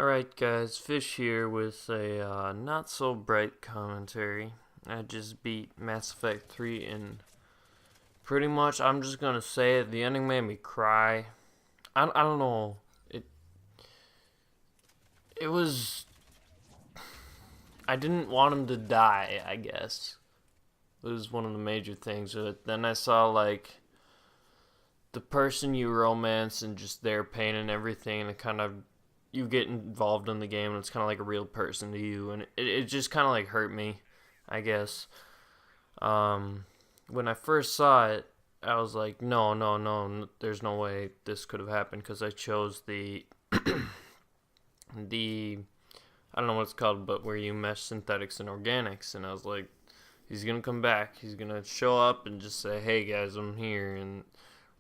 Alright guys, Fish here with a not so bright commentary. I just beat Mass Effect 3 and pretty much I'm just gonna say it, the ending made me cry. I don't know, it was, I didn't want him to die, I guess. It was one of the major things. But then I saw like the person you romance and just their pain and everything, and it kind of you get involved in the game and it's kind of like a real person to you, and it just kind of like hurt me, I guess. When I first saw it, I was like, no, no, no, there's no way this could have happened because I chose the the I don't know what it's called, but where you mesh synthetics and organics, and I was like, he's gonna come back, he's gonna show up and just say, hey guys, I'm here, and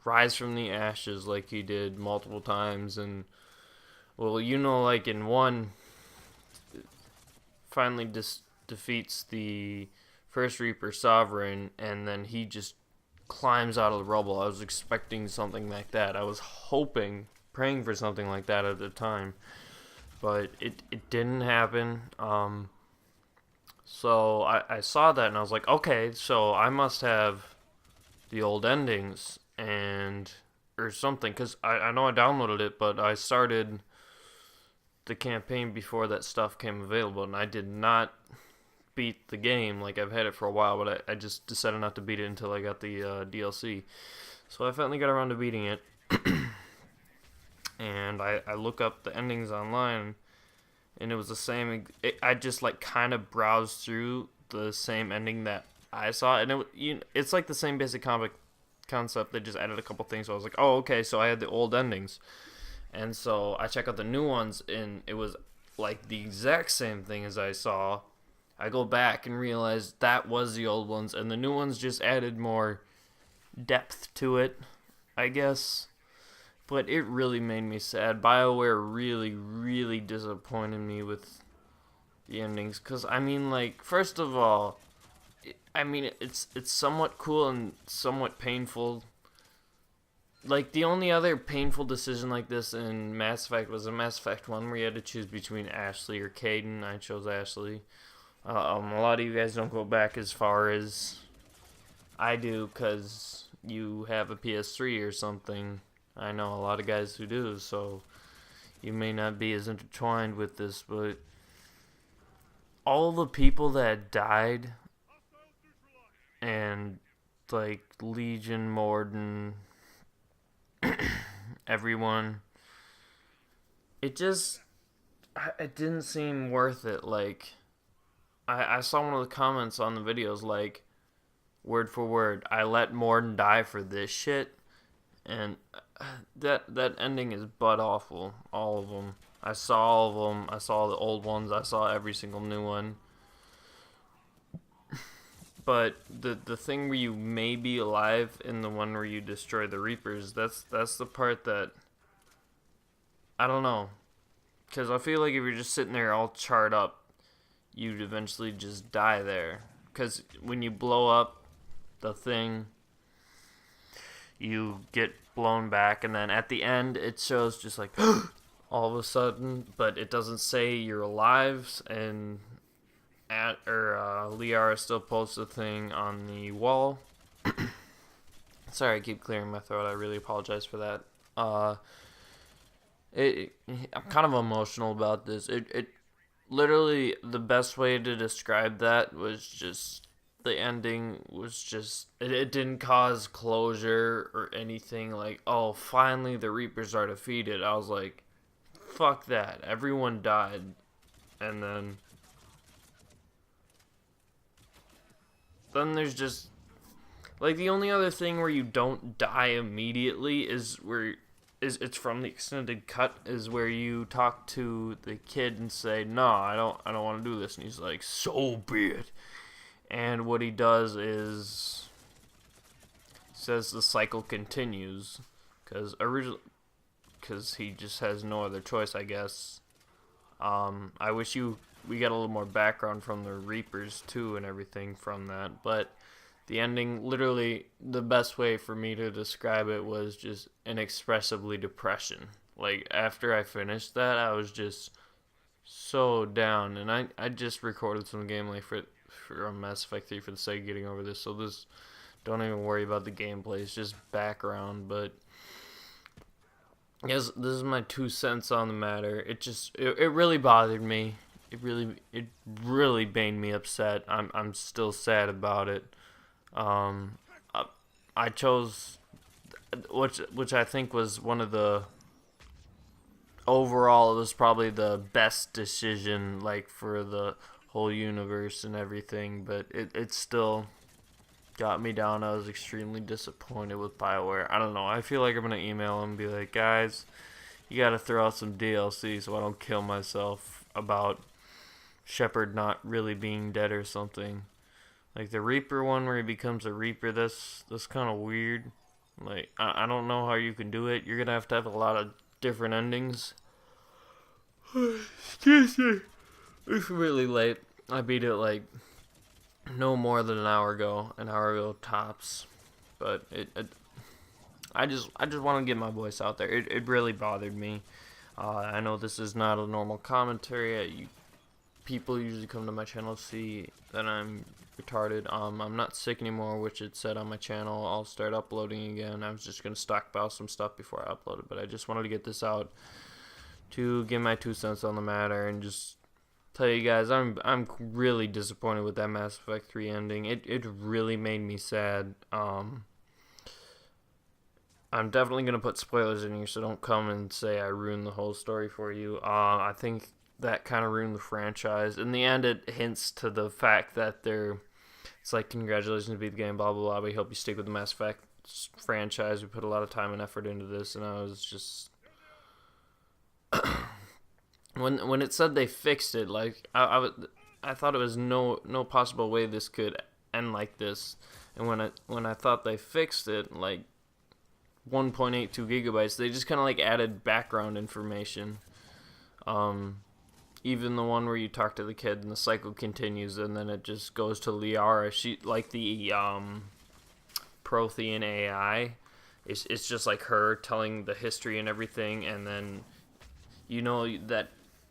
rise from the ashes like he did multiple times. And well, like in one, finally defeats the first Reaper Sovereign, and then he just climbs out of the rubble. I was expecting something like that. I was hoping, praying for something like that at the time, but it didn't happen. So I saw that and I was like, okay, so I must have the old endings and or something, because I know I downloaded it, but I started the campaign before that stuff came available, and I did not beat the game. Like, I've had it for a while, but I just decided not to beat it until I got the DLC. So I finally got around to beating it, and I look up the endings online, and it was the same. I just like kind of browsed through the same ending that I saw, and it's like the same basic comic concept. They just added a couple things, so I was like, oh, okay, so I had the old endings. And so I check out the new ones, and it was like the exact same thing as I saw. I go back and realize that was the old ones, and the new ones just added more depth to it, I guess. But it really made me sad. BioWare really, really disappointed me with the endings. Because, I mean, like, first of all, it's somewhat cool and somewhat painful. Like, the only other painful decision like this in Mass Effect was in Mass Effect 1, where you had to choose between Ashley or Caden. I chose Ashley. A lot of you guys don't go back as far as I do because you have a PS3 or something. I know a lot of guys who do, so you may not be as intertwined with this, but all the people that died, and like Legion, Morden, everyone, it didn't seem worth it. Like, I saw one of the comments on the videos, like, word for word, I let Morden die for this shit, and that ending is butt awful. All of them. I saw all of them. I saw the old ones. I saw every single new one. But the thing where you may be alive in the one where you destroy the Reapers, that's the part that I don't know. Because I feel like if you're just sitting there all charred up, you'd eventually just die there. Because when you blow up the thing, you get blown back, and then at the end it shows just like all of a sudden, but it doesn't say you're alive. And Liara still posts a thing on the wall. Sorry, I keep clearing my throat. I really apologize for that. I'm kind of emotional about this. It literally, the best way to describe that was just the ending was just it didn't cause closure or anything. Like, oh, finally the Reapers are defeated. I was like, fuck that. Everyone died, and then there's just like the only other thing where you don't die immediately is it's from the extended cut, is where you talk to the kid and say, no, I don't want to do this, and he's like, so be it. And what he does is says the cycle continues, because he just has no other choice, I guess. I wish we got a little more background from the Reapers too and everything from that, but the ending, literally, the best way for me to describe it was just inexpressibly depression. Like, after I finished that, I was just so down, and I just recorded some gameplay for Mass Effect 3 for the sake of getting over this, so this, don't even worry about the gameplay, it's just background. But yes, this is my 2 cents on the matter. It really bothered me. It really made me upset. I'm still sad about it. Um, I chose, which I think was one of the, overall, it was probably the best decision, like, for the whole universe and everything, but it still got me down. I was extremely disappointed with BioWare. I don't know. I feel like I'm going to email them and be like, guys, you got to throw out some DLC so I don't kill myself about Shepard not really being dead or something. Like the Reaper one where he becomes a Reaper, that's kind of weird. Like, I don't know how you can do it. You're going to have a lot of different endings. Excuse me. It's really late. I beat it like no more than an hour ago tops. But I just want to get my voice out there. It really bothered me. I know this is not a normal commentary. People usually come to my channel to see that I'm retarded. I'm not sick anymore, which it said on my channel. I'll start uploading again. I was just gonna stockpile some stuff before I upload it, but I just wanted to get this out to give my 2 cents on the matter and just tell you guys I'm really disappointed with that Mass Effect 3 ending. It really made me sad. I'm definitely gonna put spoilers in here, so don't come and say I ruined the whole story for you. I think that kind of ruined the franchise. In the end, it hints to the fact that it's like, congratulations, beat the game, blah blah blah. We hope you stick with the Mass Effect franchise. We put a lot of time and effort into this, and I was just when it said they fixed it, like I thought it was no possible way this could end like this. And when I thought they fixed it, like 1.82 gigabytes, they just kind of like added background information. Even the one where you talk to the kid and the cycle continues, and then it just goes to Liara. She, like the Prothean AI, it's just like her telling the history and everything, and then you know that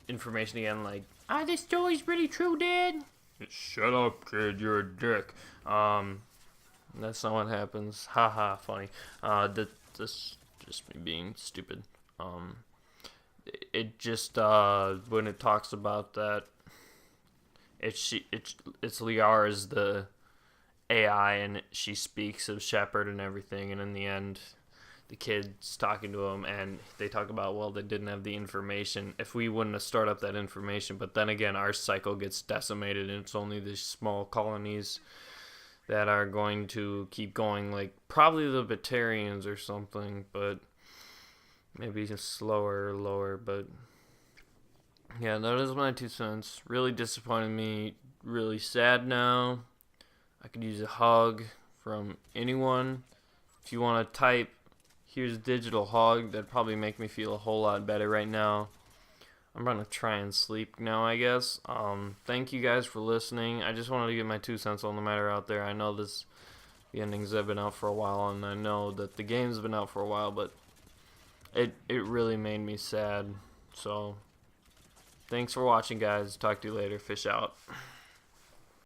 information again, like, this story's really true, Dad. Shut up, kid, you're a dick. That's not what happens. Haha, funny. That's just me being stupid. It just when it talks about that, it's Liara's the AI, and she speaks of Shepard and everything, and in the end, the kid's talking to him, and they talk about, well, they didn't have the information. If we wouldn't have started up that information, but then again, our cycle gets decimated, and it's only these small colonies that are going to keep going, like probably the Batarians or something, but maybe just slower or lower. But yeah, that is my 2 cents. Really disappointed me. Really sad now. I could use a hug from anyone. If you want to type, here's a digital hug, that'd probably make me feel a whole lot better right now. I'm gonna try and sleep now, I guess. Thank you guys for listening. I just wanted to get my 2 cents on the matter out there. I know the endings have been out for a while, and I know that the game's been out for a while, but it really made me sad. So thanks for watching, guys. Talk to you later. Fish out.